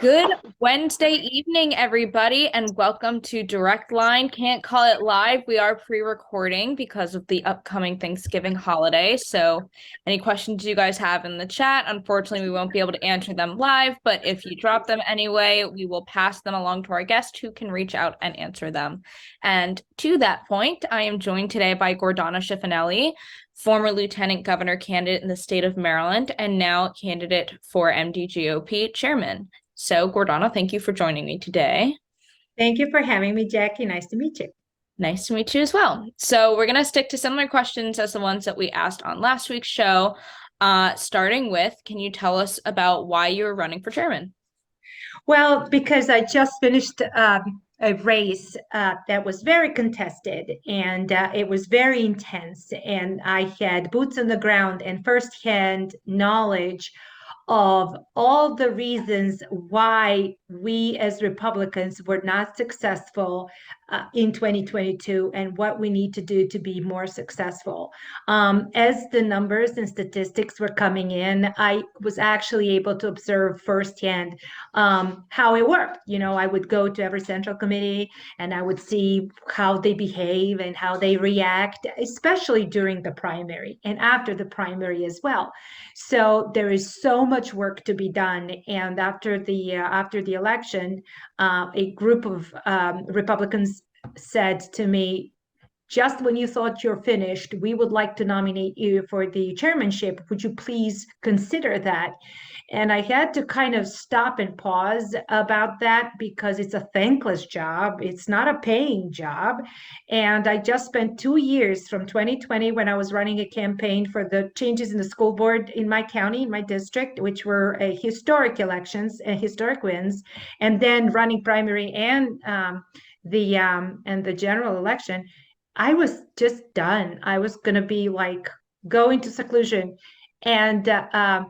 Good Wednesday evening, everybody, and welcome to Direct Line. Can't call it live. We are pre-recording because of the upcoming Thanksgiving holiday. So, any questions you guys have in the chat, unfortunately, we won't be able to answer them live, but if you drop them anyway, we will pass them along to our guest who can reach out and answer them. And to that point, I am joined today by Gordana Schifanelli, former lieutenant governor candidate in the state of Maryland and now candidate for MD GOP chairman. So, Gordana, thank you for joining me today. Thank you for having me, Jackie. Nice to meet you. Nice to meet you as well. So, we're going to stick to similar questions as the ones that we asked on last week's show. Starting with, can you tell us about why you were running for chairman? Well, because I just finished a race that was very contested and it was very intense, and I had boots on the ground and firsthand knowledge of all the reasons why we as Republicans were not successful in 2022 and what we need to do to be more successful. As the numbers and statistics were coming in, I was actually able to observe firsthand how it worked. I would go to every central committee and I would see how they behave and how they react, especially during the primary and after the primary as well. So there is so much work to be done. And after the election, a group of Republicans said to me, just when you thought you're finished, we would like to nominate you for the chairmanship. Would you please consider that? And I had to kind of stop and pause about that because it's a thankless job. It's not a paying job. And I just spent 2 years from 2020 when I was running a campaign for the changes in the school board in my county, in my district, which were historic elections and historic wins, and then running primary and the general election. I was just done. I was going to be like go into seclusion. And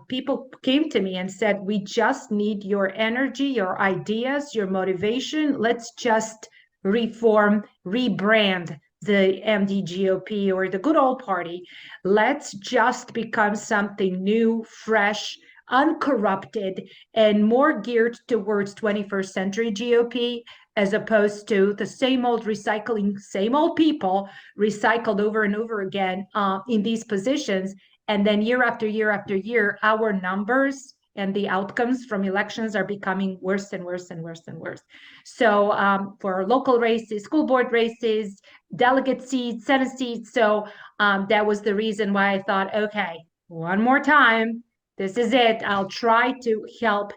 people came to me and said, we just need your energy, your ideas, your motivation. Let's just reform, rebrand the MD GOP or the good old party. Let's just become something new, fresh, uncorrupted, and more geared towards 21st century GOP as opposed to the same old recycling, same old people recycled over and over again in these positions. And then year after year after year, our numbers and the outcomes from elections are becoming worse and worse and worse and worse. So for local races, school board races, delegate seats, Senate seats. So that was the reason why I thought, okay, one more time. This is it. I'll try to help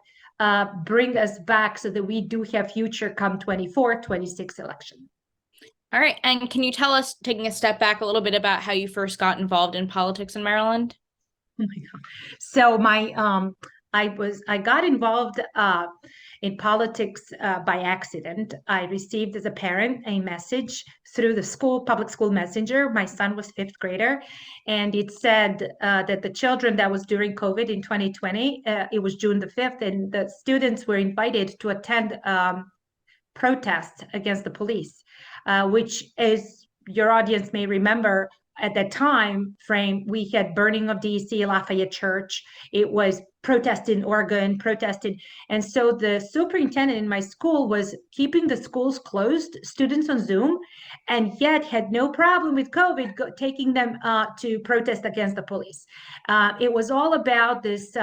bring us back so that we do have future come 24, 26 election. All right. And can you tell us, taking a step back a little bit, about how you first got involved in politics in Maryland? Oh my God. So I got involved in politics by accident. I received as a parent a message through the public school messenger. My son was fifth grader, and it said that the children that was during COVID in 2020, it was June the 5th, and the students were invited to attend protests against the police, which, as your audience may remember, at that time frame, we had burning of DC Lafayette Church. It was protest in Oregon, protested. And so the superintendent in my school was keeping the schools closed, students on Zoom, and yet had no problem with COVID taking them to protest against the police. It was all about this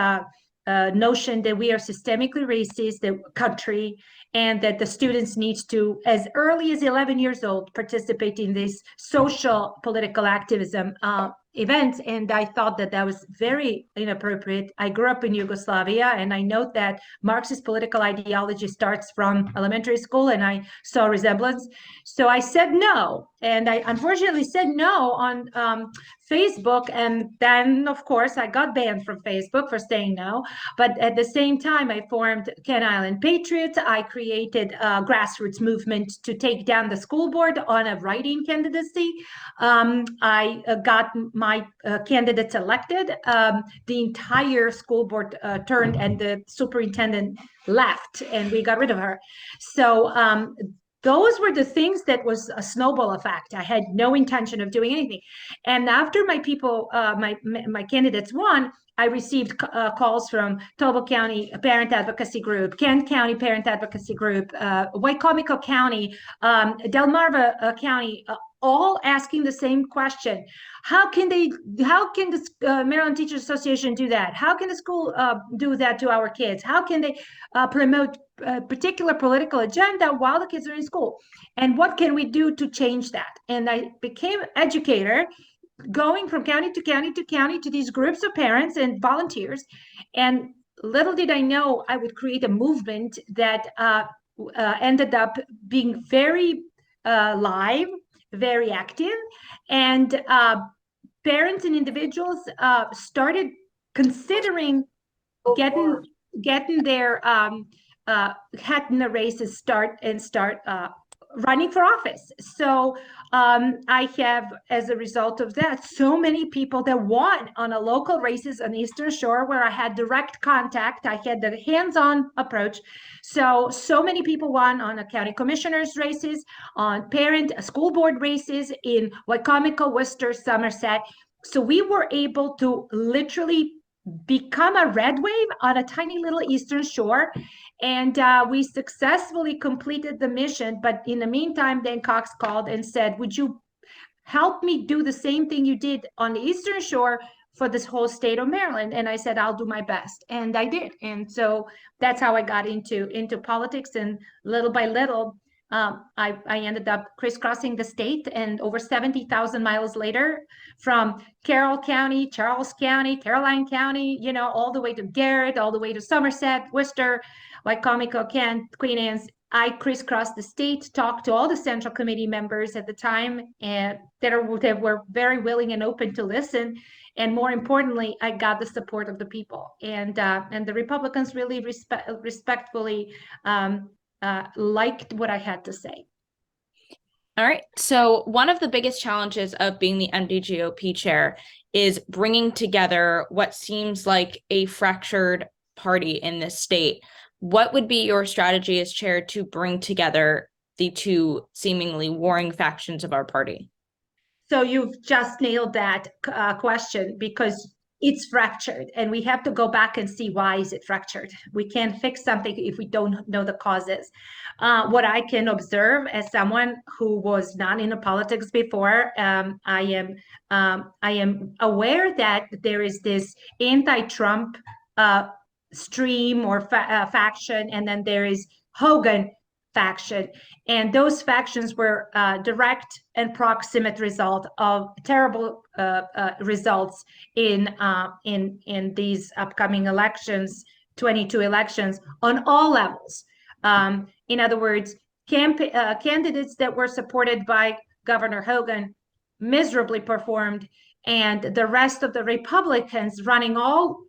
notion that we are systemically racist, the country, and that the students need to, as early as 11 years old, participate in this social political activism events. And I thought that that was very inappropriate. I grew up in Yugoslavia, and I note that Marxist political ideology starts from elementary school, and I saw resemblance. So I said no. And I unfortunately said no on Facebook. And then, of course, I got banned from Facebook for saying no. But at the same time, I formed Ken Island Patriots. I created a grassroots movement to take down the school board on a write-in candidacy. I got my candidates elected. The entire school board turned, and the superintendent left, and we got rid of her. So those were the things that was a snowball effect. I had no intention of doing anything. And after my candidates won, I received calls from Tobo County Parent Advocacy Group, Kent County Parent Advocacy Group, Wycomico County, Delmarva County, all asking the same question. How can the Maryland Teachers Association do that? How can the school do that to our kids? How can they promote a particular political agenda while the kids are in school? And what can we do to change that? And I became an educator, going from county to county to county to these groups of parents and volunteers. And little did I know I would create a movement that ended up being very live, very active, and parents and individuals started considering getting their hat in the races, start running for office. So I have, as a result of that, so many people that won on a local races on the Eastern Shore where I had direct contact. I had the hands-on approach. So many people won on a county commissioners races, on parent school board races in Wycomico, Worcester, Somerset. So we were able to literally become a red wave on a tiny little Eastern Shore. And we successfully completed the mission. But in the meantime, Dan Cox called and said, would you help me do the same thing you did on the Eastern Shore for this whole state of Maryland? And I said, I'll do my best. And I did. And so that's how I got into politics. And little by little, I ended up crisscrossing the state, and over 70,000 miles later, from Carroll County, Charles County, Caroline County, all the way to Garrett, all the way to Somerset, Worcester, Wycomico, Kent, Queen Anne's, I crisscrossed the state, talked to all the Central Committee members at the time, and that were very willing and open to listen. And more importantly, I got the support of the people, and the Republicans really respectfully liked what I had to say. All right. So one of the biggest challenges of being the MDGOP chair is bringing together what seems like a fractured party in this state. What would be your strategy as chair to bring together the two seemingly warring factions of our party? So you've just nailed that question, because it's fractured, and we have to go back and see why is it fractured. We can't fix something if we don't know the causes. What I can observe as someone who was not in the politics before, I am aware that there is this anti-Trump stream or faction, and then there is Hogan faction, and those factions were direct and proximate result of terrible results in these upcoming elections, 22 elections on all levels. In other words, candidates that were supported by Governor Hogan miserably performed, and the rest of the Republicans running all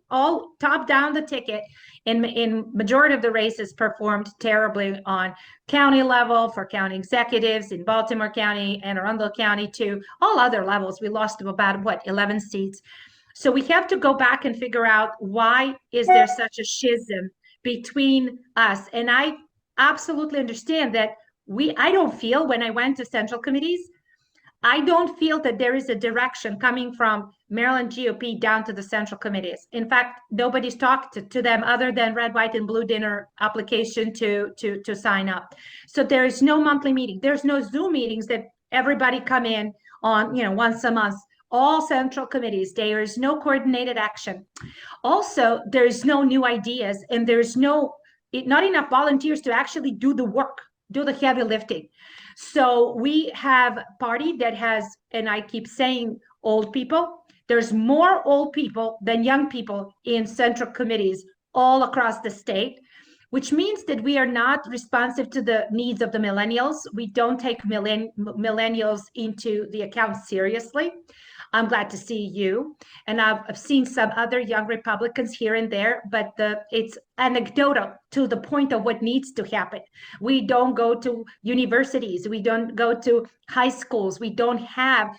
top down the ticket in majority of the races performed terribly on county level, for county executives in Baltimore County, Anne Arundel County, to all other levels. We lost about 11 seats. So we have to go back and figure out, why is there such a schism between us? And I absolutely understand that I don't feel, when I went to central committees, I don't feel that there is a direction coming from Maryland GOP down to the central committees. In fact, nobody's talked to them other than red, white, and blue dinner application to sign up. So there is no monthly meeting. There's no Zoom meetings that everybody come in on, once a month. All central committees. There is no coordinated action. Also, there's no new ideas, and there's not enough volunteers to actually do the work, do the heavy lifting. So we have a party that has, and I keep saying, old people. There's more old people than young people in central committees all across the state, which means that we are not responsive to the needs of the millennials. We don't take millennials into the account seriously. I'm glad to see you. And I've seen some other young Republicans here and there, but it's anecdotal to the point of what needs to happen. We don't go to universities. We don't go to high schools. We don't have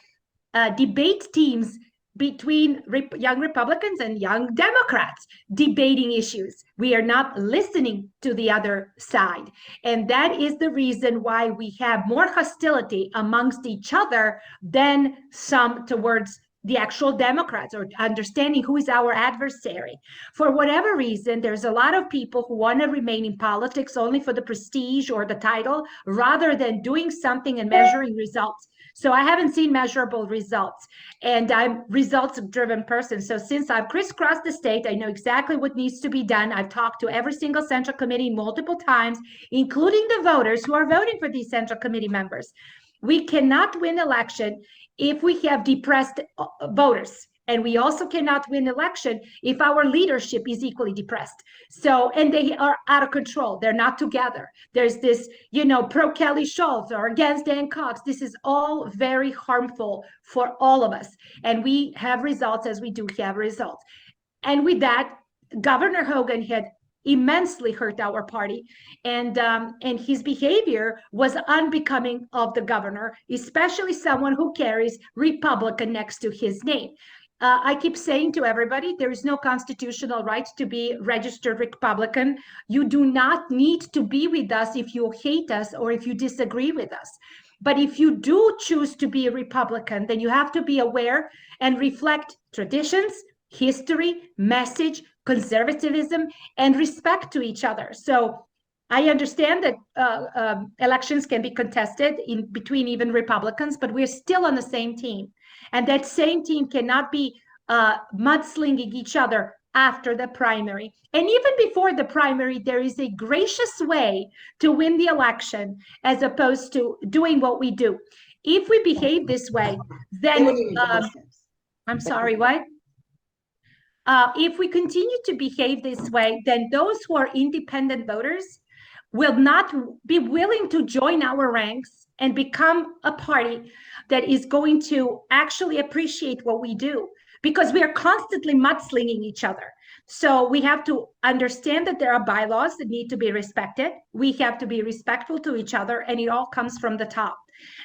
debate teams between young Republicans and young Democrats debating issues. We are not listening to the other side. And that is the reason why we have more hostility amongst each other than some towards the actual Democrats, or understanding who is our adversary. For whatever reason, there's a lot of people who want to remain in politics only for the prestige or the title, rather than doing something and measuring results. So I haven't seen measurable results, and I'm results-driven person. So since I've crisscrossed the state, I know exactly what needs to be done. I've talked to every single Central Committee multiple times, including the voters who are voting for these Central Committee members. We cannot win election if we have depressed voters. And we also cannot win election if our leadership is equally depressed. So, and they are out of control. They're not together. There's this, pro Kelly Schultz or against Dan Cox. This is all very harmful for all of us. And we have results as we do have results. And with that, Governor Hogan had immensely hurt our party, and his behavior was unbecoming of the governor, especially someone who carries Republican next to his name. I keep saying to everybody, there is no constitutional right to be registered Republican. You do not need to be with us if you hate us or if you disagree with us. But if you do choose to be a Republican, then you have to be aware and reflect traditions, history, message, conservatism, and respect to each other. So I understand that elections can be contested in between even Republicans, but we're still on the same team. And that same team cannot be mudslinging each other after the primary. And even before the primary, there is a gracious way to win the election as opposed to doing what we do. If we behave this way, then I'm sorry, what? If we continue to behave this way, then those who are independent voters will not be willing to join our ranks and become a party that is going to actually appreciate what we do, because we are constantly mudslinging each other. So we have to understand that there are bylaws that need to be respected. We have to be respectful to each other, and it all comes from the top.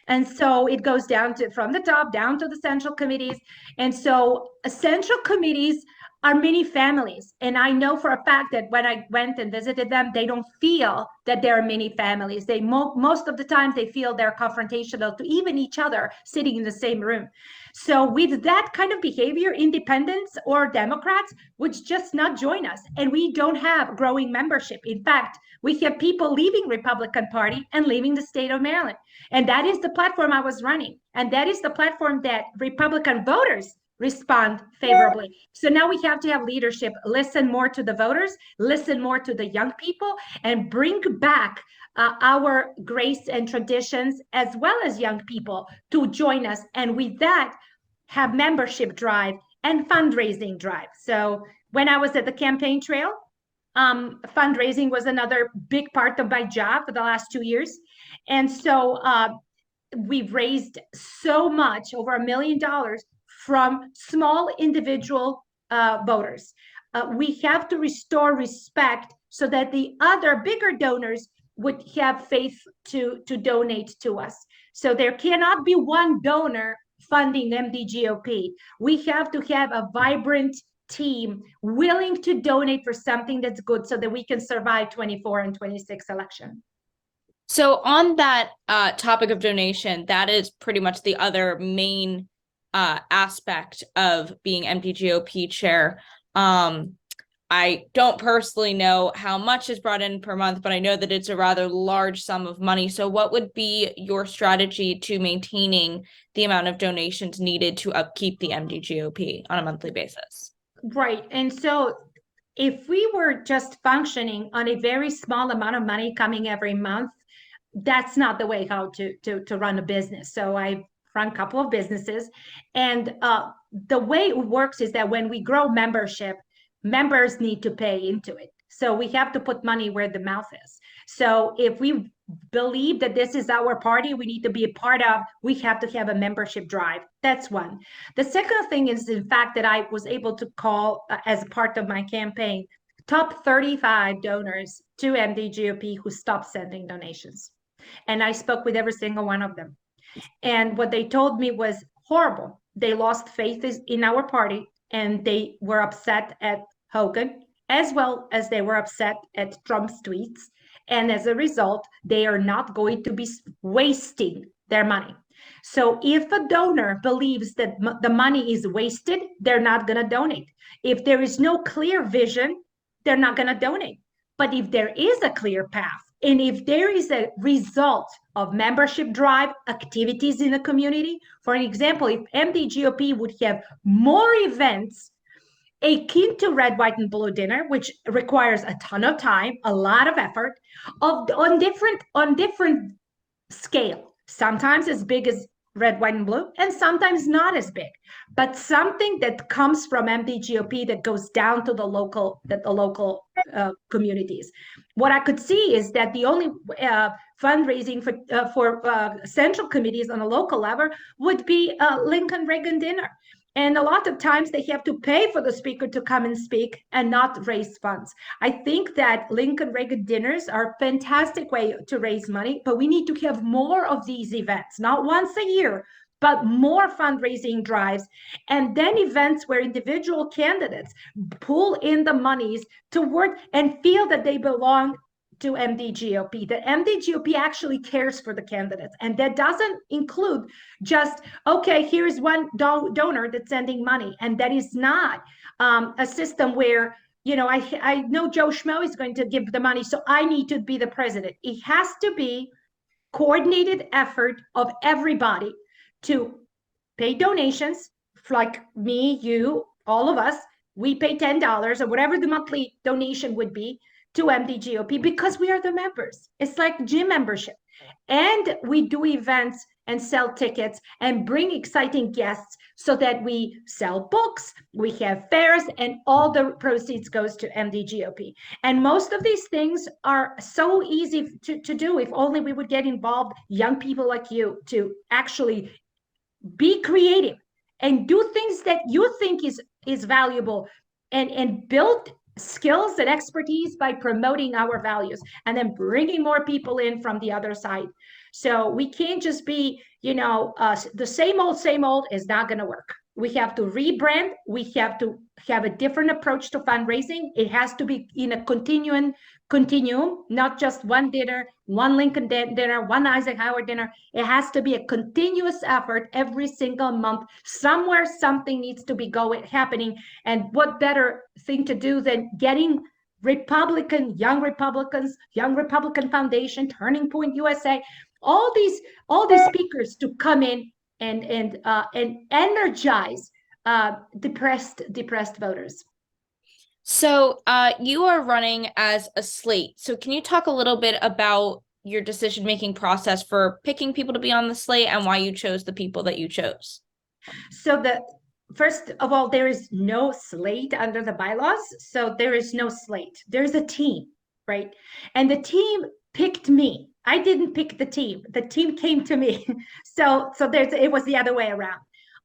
And so it goes down to from the top down to the central committees. And so central committees are many families. And I know for a fact that when I went and visited them, they don't feel that there are many families. They most of the time they feel they're confrontational to even each other sitting in the same room. So with that kind of behavior, independents or Democrats would just not join us. And we don't have growing membership. In fact, we have people leaving Republican Party and leaving the state of Maryland. And that is the platform I was running. And that is the platform that Republican voters respond favorably. So now we have to have leadership, listen more to the voters, listen more to the young people, and bring back our grace and traditions, as well as young people to join us. And with that, have membership drive and fundraising drive. So when I was at the campaign trail, fundraising was another big part of my job for the last 2 years. And so we've raised so much, over $1 million, from small individual voters. We have to restore respect so that the other bigger donors would have faith to donate to us. So there cannot be one donor funding MD GOP. We have to have a vibrant team willing to donate for something that's good so that we can survive 24 and 26 election. So on that topic of donation, that is pretty much the other main aspect of being MD GOP chair. I don't personally know how much is brought in per month, but I know that it's a rather large sum of money. So what would be your strategy to maintaining the amount of donations needed to upkeep the MD GOP on a monthly basis? Right. And so if we were just functioning on a very small amount of money coming every month, that's not the way how to run a business. So I run a couple of businesses, and the way it works is that when we grow membership, members need to pay into it. So we have to put money where the mouth is. So if we believe that this is our party, we need to be a part of, we have to have a membership drive. That's one. The second thing is, in fact, that I was able to call as part of my campaign, top 35 donors to MD GOP who stopped sending donations. And I spoke with every single one of them. And what they told me was horrible. They lost faith in our party, and they were upset at Hogan, as well as they were upset at Trump's tweets. And as a result, they are not going to be wasting their money. So if a donor believes that the money is wasted, they're not going to donate. If there is no clear vision, they're not going to donate. But if there is a clear path, and if there is a result of membership drive activities in the community, for an example, if MDGOP would have more events akin to red, white, and blue dinner, which requires a ton of time, a lot of effort, on different scale. Sometimes as big as red, white, and blue, and sometimes not as big. But something that comes from MDGOP that goes down to the local communities. What I could see is that the only fundraising for central committees on a local level would be a Lincoln Reagan dinner. And a lot of times they have to pay for the speaker to come and speak and not raise funds. I think that Lincoln Reagan dinners are a fantastic way to raise money, but we need to have more of these events, not once a year, but more fundraising drives, and then events where individual candidates pull in the monies to work and feel that they belong to MDGOP, that MDGOP actually cares for the candidates. And that doesn't include just, okay, here's one donor that's sending money. And that is not a system where, I know Joe Schmo is going to give the money, so I need to be the president. It has to be coordinated effort of everybody to pay donations, like me, you, all of us. We pay $10 or whatever the monthly donation would be to MDGOP because we are the members. It's like gym membership. And we do events and sell tickets and bring exciting guests so that we sell books, we have fairs, and all the proceeds goes to MDGOP. And most of these things are so easy to do if only we would get involved, young people like you, to actually be creative and do things that you think is valuable, and build skills and expertise by promoting our values and then bringing more people in from the other side. So we can't just be, the same old is not going to work. We have to rebrand. We have to have a different approach to fundraising. It has to be in a continuum, not just one dinner, one Lincoln dinner, one Eisenhower dinner. It has to be a continuous effort every single month. Somewhere something needs to be happening. And what better thing to do than getting Young Republican Foundation, Turning Point USA, all these speakers to come in and energize depressed voters. So you are running as a slate. So can you talk a little bit about your decision-making process for picking people to be on the slate and why you chose the people that you chose? So first of all, there is no slate under the bylaws. So there is no slate. There's a team, right? And the team picked me. I didn't pick the team. The team came to me. So it was the other way around.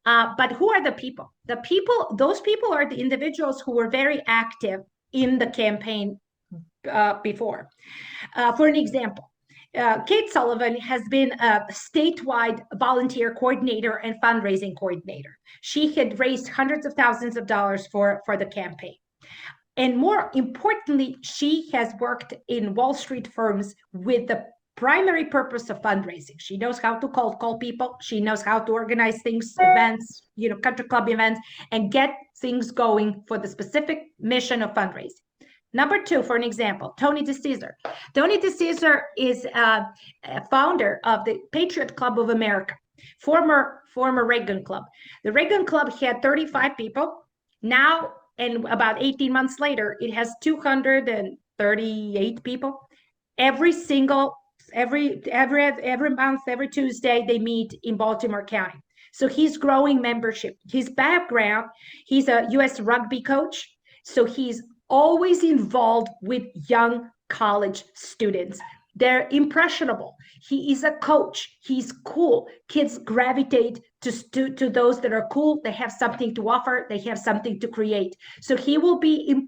But who are the people? Those people are the individuals who were very active in the campaign before. For an example, Kate Sullivan has been a statewide volunteer coordinator and fundraising coordinator. She had raised hundreds of thousands of dollars for the campaign. And more importantly, she has worked in Wall Street firms with the primary purpose of fundraising. She knows how to call people. She knows how to organize things, events, country club events, and get things going for the specific mission of fundraising. Number two, for an example, Tony DeCesar. Tony DeCesar is a founder of the Patriot Club of America, former Reagan Club. The Reagan Club had 35 people. Now, and about 18 months later, it has 238 people. Every month, every Tuesday, they meet in Baltimore County. So he's growing membership. His background, he's a U.S. rugby coach. So he's always involved with young college students. They're impressionable. He is a coach. He's cool. Kids gravitate to those that are cool. They have something to offer. They have something to create. So he will be,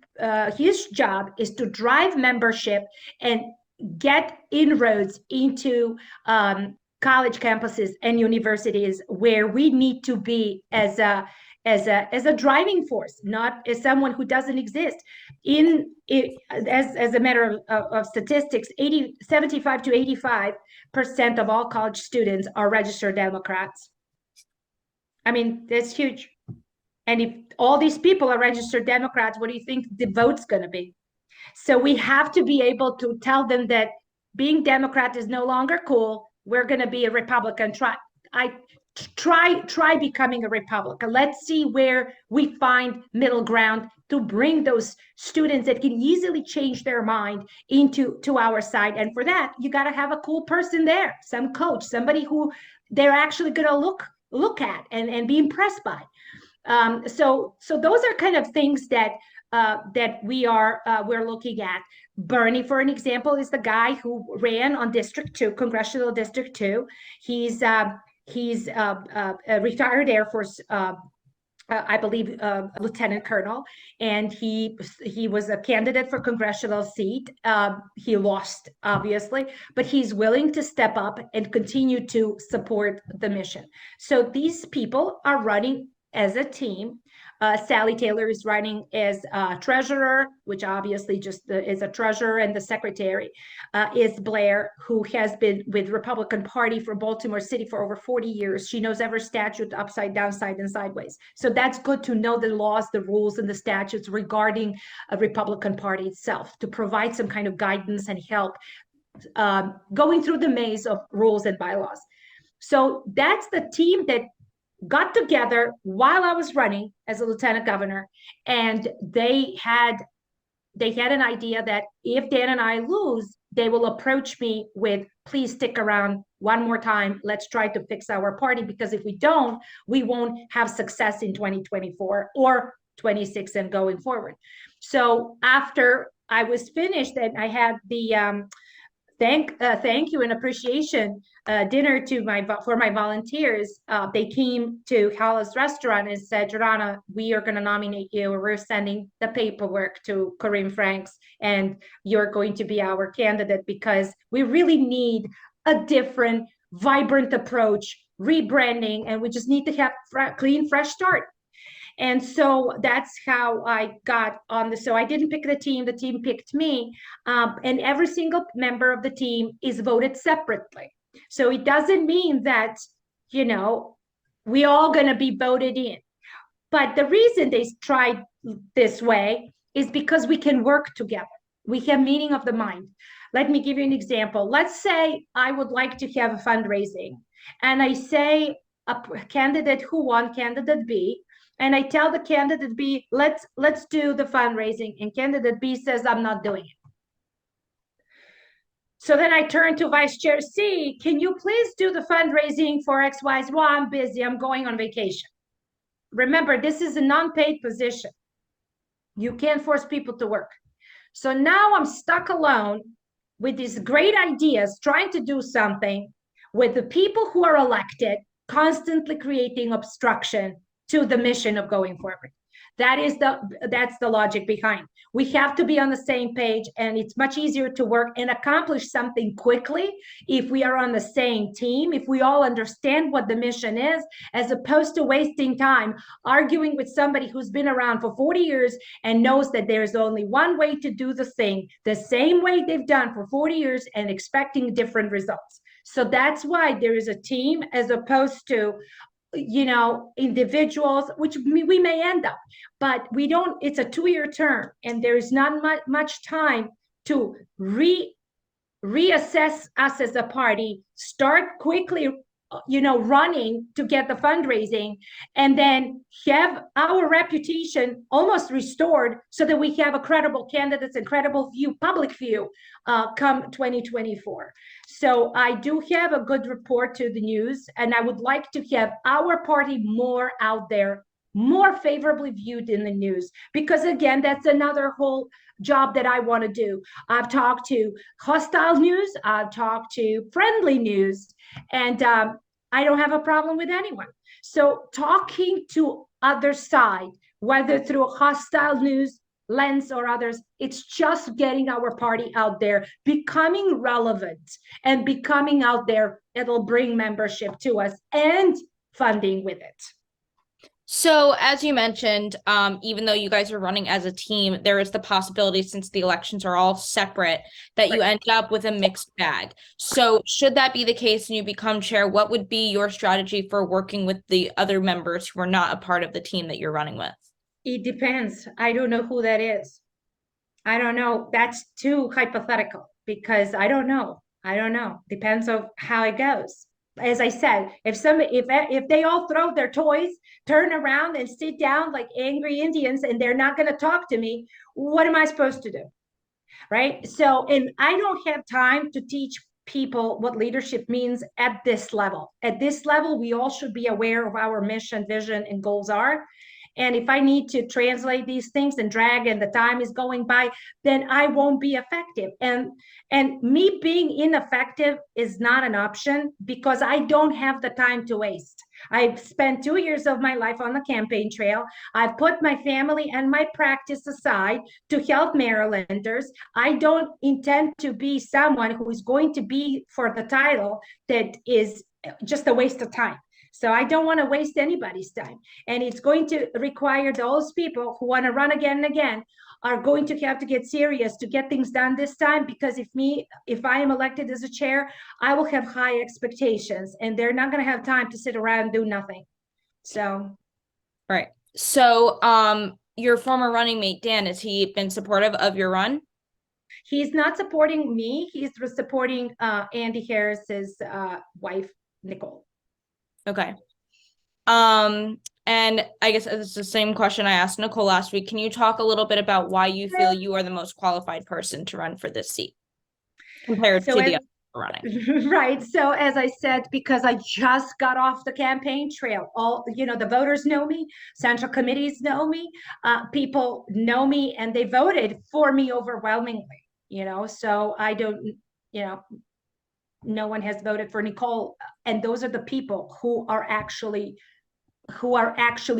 his job is to drive membership and get inroads into college campuses and universities where we need to be as a as a driving force, not as someone who doesn't exist. As a matter of statistics, 75 to 85% of all college students are registered Democrats. I mean, that's huge. And if all these people are registered Democrats, what do you think the vote's going to be? So we have to be able to tell them that being Democrat is no longer cool. We're going to be a Republican. Try becoming a Republican. Let's see where we find middle ground to bring those students that can easily change their mind to our side. And for that, you got to have a cool person there, some coach, somebody who they're actually going to look at and be impressed by. So those are kind of things that we're looking at. Bernie, for an example, is the guy who ran on District 2, Congressional District 2. He's a retired Air Force, I believe, lieutenant colonel, and he was a candidate for congressional seat. He lost, obviously, but he's willing to step up and continue to support the mission. So these people are running as a team. Sally Taylor is running as treasurer, which obviously just is a treasurer, and the secretary is Blair, who has been with Republican Party for Baltimore City for over 40 years. She knows every statute upside down, side and sideways. So that's good to know the laws, the rules, and the statutes regarding a Republican Party itself, to provide some kind of guidance and help going through the maze of rules and bylaws. So that's the team that got together while I was running as a lieutenant governor, and they had an idea that if Dan and I lose, they will approach me with, please stick around one more time. Let's try to fix our party, because if we don't, we won't have success in 2024 or 26 and going forward. So after I was finished and I had the thank you and appreciation dinner for my volunteers. They came to Hala's restaurant and said, Gordana, we are going to nominate you. We're sending the paperwork to Corinne Franks, and you're going to be our candidate, because we really need a different, vibrant approach, rebranding, and we just need to have clean, fresh start. And so that's how I got on the, so I didn't pick the team picked me. And every single member of the team is voted separately. So it doesn't mean that, we all going to be voted in. But the reason they tried this way is because we can work together. We have meeting of the mind. Let me give you an example. Let's say I would like to have a fundraising, and I say a candidate who won, candidate B, and I tell the candidate B, let's do the fundraising. And candidate B says, I'm not doing it. So then I turn to Vice Chair C, can you please do the fundraising for XYZ? Well, I'm busy, I'm going on vacation. Remember, this is a non-paid position. You can't force people to work. So now I'm stuck alone with these great ideas, trying to do something with the people who are elected, constantly creating obstruction to the mission of going forward. That's the logic behind. We have to be on the same page, and it's much easier to work and accomplish something quickly if we are on the same team, if we all understand what the mission is, as opposed to wasting time arguing with somebody who's been around for 40 years and knows that there's only one way to do the thing, the same way they've done for 40 years, and expecting different results. So that's why there is a team, as opposed to individuals, which we may end up, but we don't, it's a 2-year term, and there is not much time to reassess us as a party, start quickly, running to get the fundraising, and then have our reputation almost restored so that we have a credible candidates and credible public view come 2024. So I do have a good report to the news, and I would like to have our party more out there, more favorably viewed in the news, because again, that's another whole job that I want to do. I've talked to hostile news, I've talked to friendly news, and I don't have a problem with anyone. So talking to other side, whether through hostile news lens or others, it's just getting our party out there, becoming relevant, and becoming out there. It'll bring membership to us and funding with it. So, as you mentioned, even though you guys are running as a team, there is the possibility, since the elections are all separate, that you Right. end up with a mixed bag. So, should that be the case and you become chair, what would be your strategy for working with the other members who are not a part of the team that you're running with? It depends. I don't know who that is. I don't know. That's too hypothetical because I don't know. I don't know. Depends on how it goes. As I said, if they all throw their toys, turn around and sit down like angry Indians and they're not going to talk to me, what am I supposed to do? Right? So, and I don't have time to teach people what leadership means at this level. At this level, we all should be aware of our mission, vision, and goals are. And if I need to translate these things and drag and the time is going by, then I won't be effective. And me being ineffective is not an option because I don't have the time to waste. I've spent 2 years of my life on the campaign trail. I've put my family and my practice aside to help Marylanders. I don't intend to be someone who is going to be for the title that is just a waste of time. So I don't want to waste anybody's time. And it's going to require those people who want to run again and again are going to have to get serious to get things done this time because if I am elected as a chair, I will have high expectations and they're not going to have time to sit around and do nothing. So Right. So, your former running mate, Dan, has he been supportive of your run? he's not supporting me. He's supporting Andy Harris's wife, Nicole. Okay. And I guess it's the same question I asked Nicole last week. Can you talk a little bit about why you feel you are the most qualified person to run for this seat compared So to as the other running? right. So as I said, because I just got off the campaign trail, all the voters know me, central committees know me, people know me, and they voted for me overwhelmingly. So I don't, you know, no one has voted for Nicole, and those are the people who are actually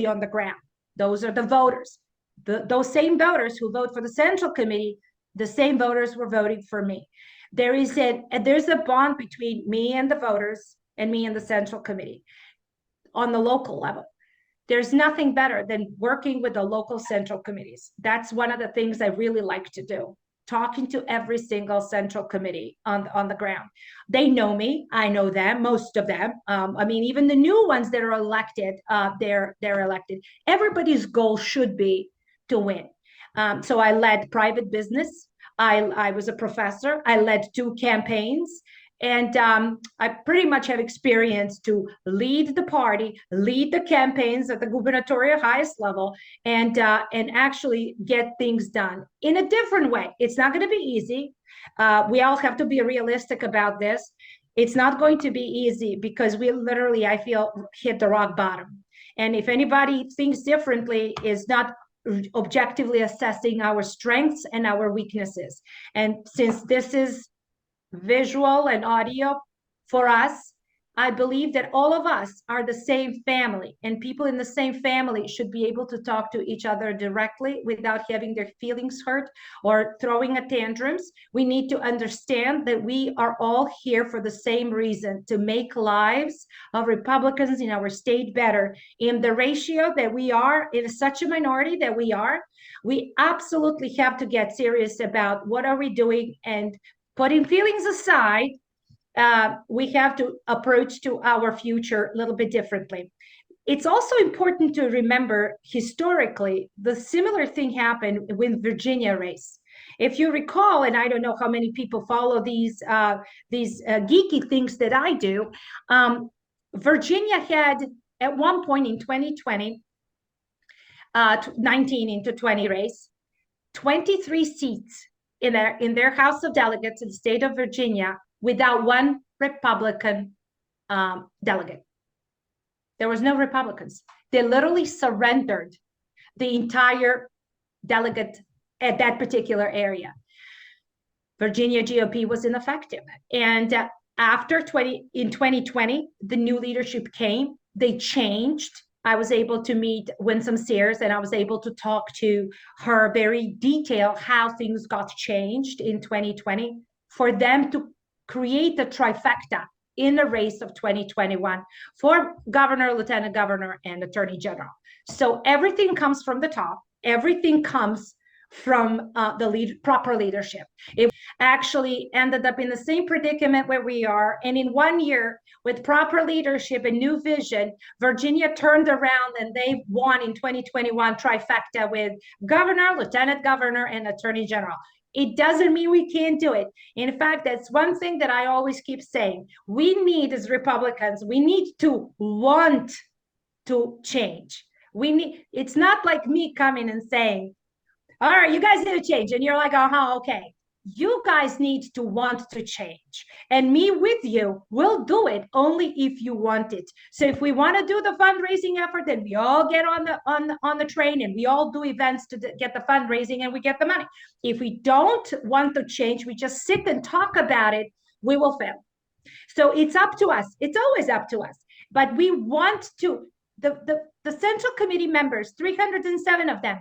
on the ground. Those are the voters. Those same voters who vote for the Central Committee, the same voters were voting for me. There's a bond between me and the voters and me and the Central Committee on the local level. There's nothing better than working with the local central committees. That's one of the things I really like to do. Talking to every single central committee on the ground. They know me. I know them. Most of them. I mean, even the new ones that are elected, they're elected. Everybody's goal should be to win. So I led private business. I was a professor. I led 2 campaigns. And I pretty much have experience to lead the party, lead the campaigns at the gubernatorial highest level, and actually get things done in a different way. It's not going to be easy. We all have to be realistic about this. It's not going to be easy because we literally, I feel, hit the rock bottom. And if anybody thinks differently, is not objectively assessing our strengths and our weaknesses. And since this is visual and audio for us, I believe that all of us are the same family, and people in the same family should be able to talk to each other directly without having their feelings hurt or throwing a tantrums. We need to understand that we are all here for the same reason, to make lives of Republicans in our state better. In the ratio that we are, in such a minority that we absolutely have to get serious about what are we doing, and putting feelings aside, we have to approach to our future a little bit differently. It's also important to remember historically, the similar thing happened with Virginia race. If you recall, and I don't know how many people follow these geeky things that I do, Virginia had at one point in 2020, 19 into 20 race, 23 seats in their House of Delegates in the state of Virginia without one Republican delegate. There was no Republicans. They literally surrendered the entire delegate at that particular area. Virginia GOP was ineffective. And in 2020, the new leadership came. They changed. I was able to meet Winsome Sears, and I was able to talk to her very detailed how things got changed in 2020 for them to create the trifecta in the race of 2021 for governor, lieutenant governor, and attorney general. So everything comes from the top. Everything comes from the proper leadership. It actually ended up in the same predicament where we are. And in 1 year, with proper leadership and new vision, Virginia turned around and they won in 2021 trifecta with governor, lieutenant governor, and attorney general. It doesn't mean we can't do it. In fact, that's one thing that I always keep saying. We need, as Republicans, we need to want to change. It's not like me coming and saying, all right, you guys need to change. And you're like, uh-huh, okay. You guys need to want to change. And me with you will do it only if you want it. So if we want to do the fundraising effort, then we all get on the train and we all do events to get the fundraising and we get the money. If we don't want to change, we just sit and talk about it, we will fail. So it's up to us. It's always up to us. But we want to, the Central Committee members, 307 of them,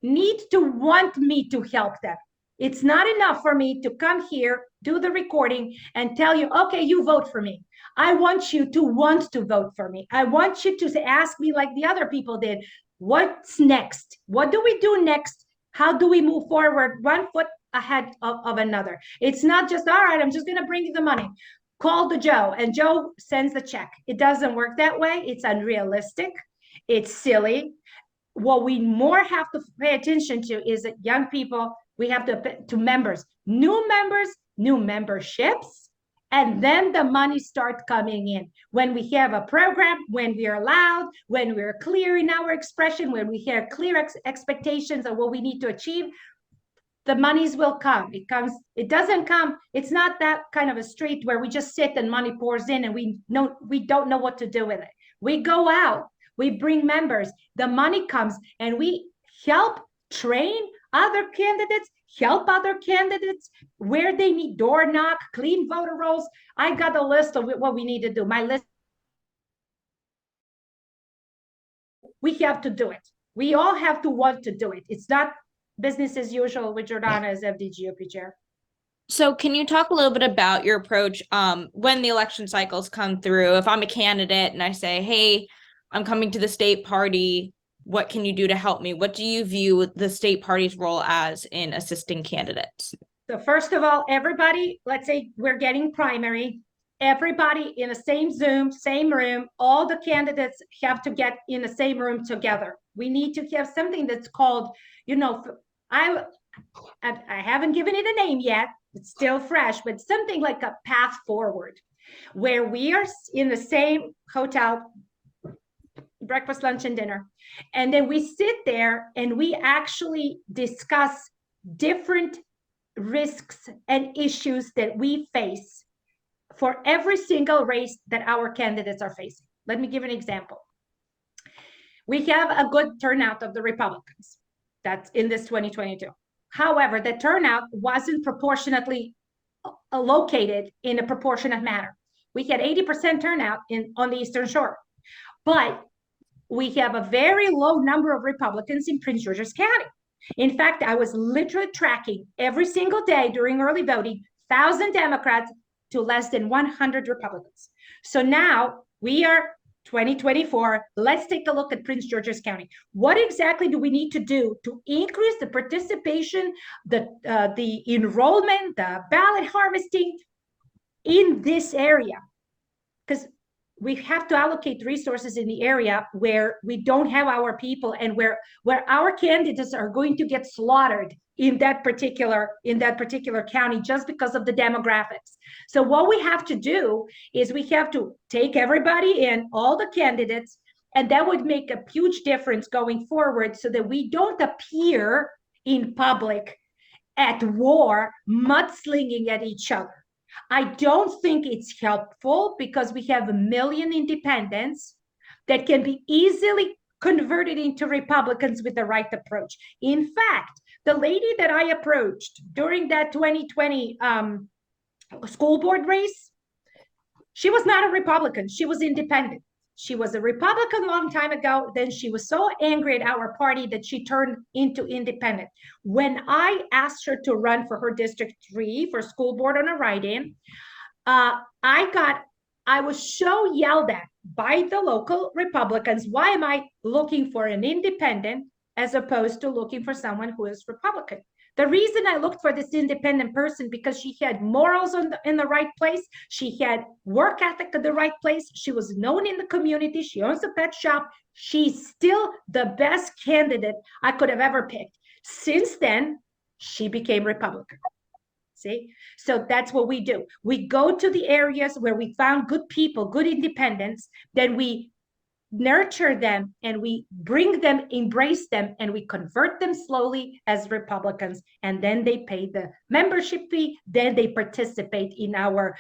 need to want me to help them. It's not enough for me to come here, do the recording, and tell you, okay, you vote for me. I want you to want to vote for me. I want you to ask me like the other people did, what's next? What do we do next? How do we move forward 1 foot ahead of another? It's not just, all right, I'm just going to bring you the money. Call the Joe, and Joe sends the check. It doesn't work that way. It's unrealistic. It's silly. What we more have to pay attention to is that young people, we have to members, new memberships, and then the money starts coming in. When we have a program, when we are loud, when we're clear in our expression, when we have clear expectations of what we need to achieve, the monies will come. It doesn't come, it's not that kind of a street where we just sit and money pours in and we don't know what to do with it. We go out. We bring members, the money comes, and we help train other candidates, help other candidates where they need door knock, clean voter rolls. I got a list of what we need to do. My list. We have to do it. We all have to want to do it. It's not business as usual with Gordana as MD GOP chair. So can you talk a little bit about your approach when the election cycles come through? If I'm a candidate and I say, hey, I'm coming to the state party, what can you do to help me? What do you view the state party's role as in assisting candidates? So first of all, everybody, let's say we're getting primary, everybody in the same Zoom, same room, all the candidates have to get in the same room together. We need to have something that's called, I haven't given it a name yet. It's still fresh, but something like a path forward, where we are in the same hotel, breakfast, lunch, and dinner. And then we sit there and we actually discuss different risks and issues that we face for every single race that our candidates are facing. Let me give an example. We have a good turnout of the Republicans that's in this 2022. However, the turnout wasn't proportionately located in a proportionate manner. We had 80% turnout on the Eastern Shore, but we have a very low number of Republicans in Prince George's County. In fact, I was literally tracking every single day during early voting, 1,000 Democrats to less than 100 Republicans. So now we are 2024. Let's take a look at Prince George's County. What exactly do we need to do to increase the participation, the enrollment, the ballot harvesting in this area? Because we have to allocate resources in the area where we don't have our people and where our candidates are going to get slaughtered in that particular county just because of the demographics. So what we have to do is we have to take everybody in, all the candidates, and that would make a huge difference going forward so that we don't appear in public at war, mudslinging at each other. I don't think it's helpful because we have 1 million independents that can be easily converted into Republicans with the right approach. In fact, the lady that I approached during that 2020 school board race, she was not a Republican. She was independent. She was a Republican a long time ago. Then she was so angry at our party that she turned into independent. When I asked her to run for her District 3 for school board on a write-in, I got I was so yelled at by the local Republicans. Why am I looking for an independent as opposed to looking for someone who is Republican? The reason I looked for this independent person because she had morals in the right place. She had work ethic in the right place. She was known in the community. She owns a pet shop. She's still the best candidate I could have ever picked. Since then, she became Republican. See? So that's what we do. We go to the areas where we found good people, good independents, then we nurture them and we bring them, embrace them, and we convert them slowly as Republicans. And then they pay the membership fee. Then they participate in our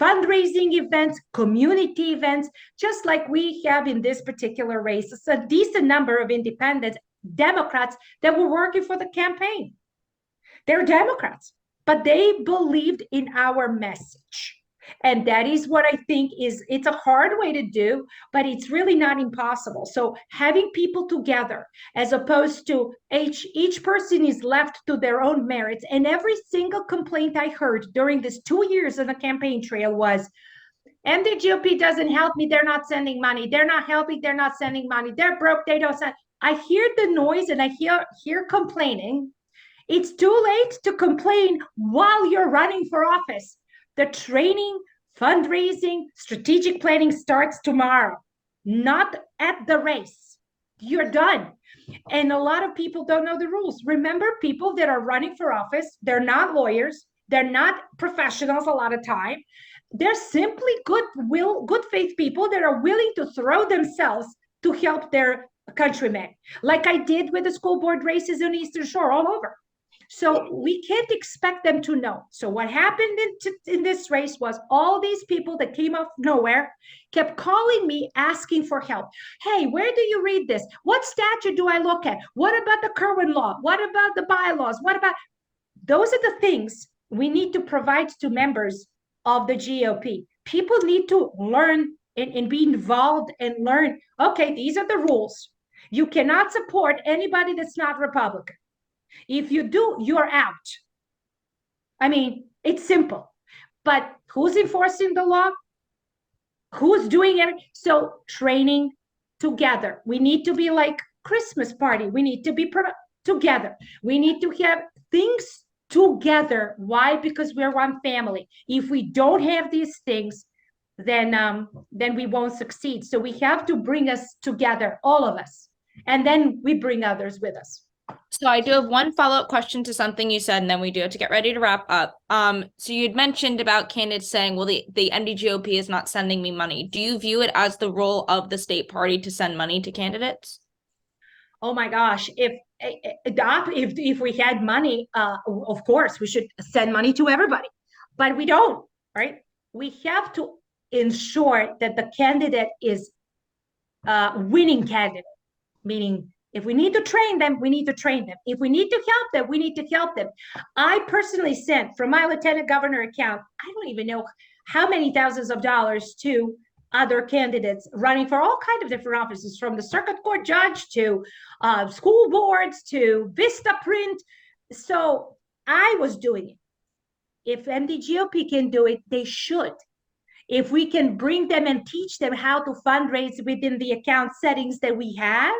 fundraising events, community events, just like we have in this particular race. It's a decent number of independents, Democrats that were working for the campaign. They're Democrats, but they believed in our message. And that is what I think it's a hard way to do, but it's really not impossible. So having people together as opposed to each person is left to their own merits. And every single complaint I heard during this 2 years on the campaign trail was, MD GOP doesn't help me. They're not sending money. They're not helping. They're not sending money. They're broke. They don't send. I hear the noise and I hear complaining. It's too late to complain while you're running for office. The training, fundraising, strategic planning starts tomorrow, not at the race. You're done. And a lot of people don't know the rules. Remember, people that are running for office, they're not lawyers. They're not professionals a lot of time. They're simply good faith people that are willing to throw themselves to help their countrymen, like I did with the school board races on Eastern Shore all over. So we can't expect them to know. So what happened in this race was all these people that came out of nowhere kept calling me asking for help. Hey, where do you read this? What statute do I look at? What about the Kerwin law? What about the bylaws? What about... Those are the things we need to provide to members of the GOP. People need to learn and be involved and learn, okay, these are the rules. You cannot support anybody that's not Republican. If you do, you're out. I mean, it's simple. But who's enforcing the law? Who's doing it? So training together. We need to be like Christmas party. We need to be together. We need to have things together. Why? Because we're one family. If we don't have these things, then we won't succeed. So we have to bring us together, all of us. And then we bring others with us. So I do have one follow-up question to something you said, and then we do have to get ready to wrap up. So you'd mentioned about candidates saying, well, the MDGOP is not sending me money. Do you view it as the role of the state party to send money to candidates? Oh my gosh, if we had money, of course, we should send money to everybody, but we don't, right? We have to ensure that the candidate is a winning candidate, meaning if we need to train them, we need to train them. If we need to help them, we need to help them. I personally sent from my lieutenant governor account, I don't even know how many thousands of dollars to other candidates running for all kinds of different offices, from the circuit court judge to school boards to Vista Print. So I was doing it. If MDGOP can do it, they should. If we can bring them and teach them how to fundraise within the account settings that we have,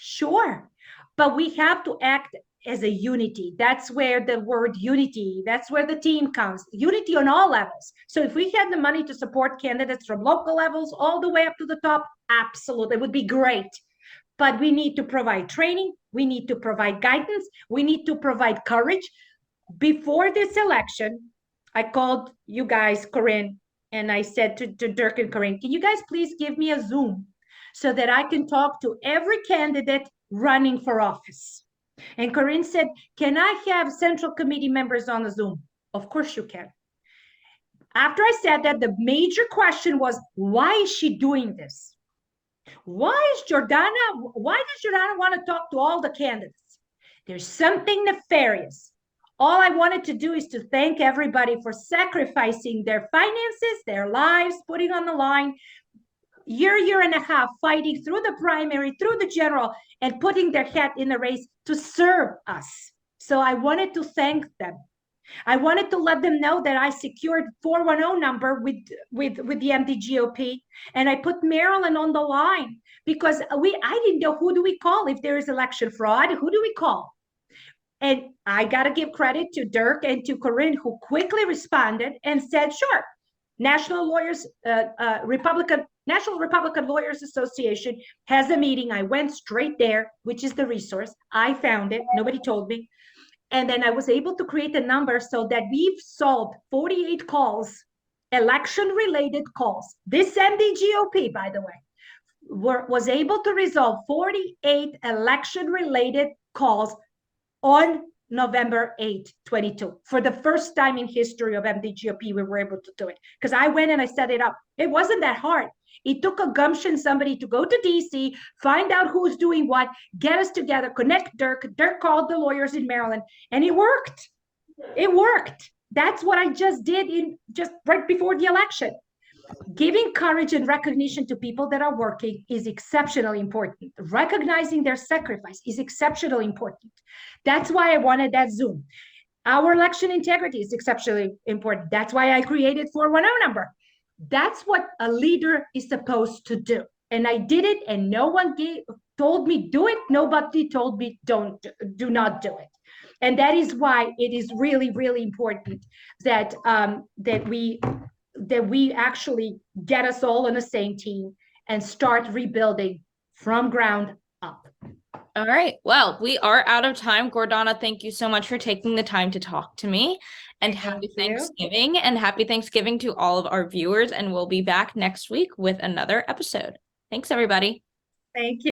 sure. But we have to act as a unity. That's where the word unity, that's where the team comes. Unity on all levels. So if we had the money to support candidates from local levels all the way up to the top, absolutely, it would be great. But we need to provide training. We need to provide guidance. We need to provide courage. Before this election, I called you guys, Corinne, and I said to Dirk and Corinne, can you guys please give me a Zoom so that I can talk to every candidate running for office? And Corinne said, can I have Central Committee members on the Zoom? Of course you can. After I said that, the major question was, why is she doing this? Why does Gordana want to talk to all the candidates? There's something nefarious. All I wanted to do is to thank everybody for sacrificing their finances, their lives, putting on the line, year and a half, fighting through the primary, through the general, and putting their hat in the race to serve us. So I wanted to thank them. I wanted to let them know that I secured 410 number with the MDGOP, and I put Maryland on the line because I didn't know who do we call if there is election fraud. Who do we call? And I got to give credit to Dirk and to Corinne, who quickly responded and said, sure, National Republican Lawyers Association has a meeting. I went straight there, which is the resource. I found it. Nobody told me. And then I was able to create a number so that we've solved 48 calls, election-related calls. This MDGOP, by the way, was able to resolve 48 election-related calls on November 8, 22. For the first time in history of MDGOP, we were able to do it. Because I went and I set it up. It wasn't that hard. It took a gumption somebody to go to DC, find out who's doing what, get us together, connect Dirk. Dirk called the lawyers in Maryland, and it worked. It worked. That's what I just did in just right before the election. Giving courage and recognition to people that are working is exceptionally important. Recognizing their sacrifice is exceptionally important. That's why I wanted that Zoom. Our election integrity is exceptionally important. That's why I created 410 number. That's what a leader is supposed to do. And I did it, and no one told me do it. Nobody told me do not do it. And that is why it is really, really important that we actually get us all on the same team and start rebuilding from ground up. All right. Well, we are out of time. Gordana, thank you so much for taking the time to talk to me. And happy Thanksgiving, and happy Thanksgiving to all of our viewers. And we'll be back next week with another episode. Thanks, everybody. Thank you.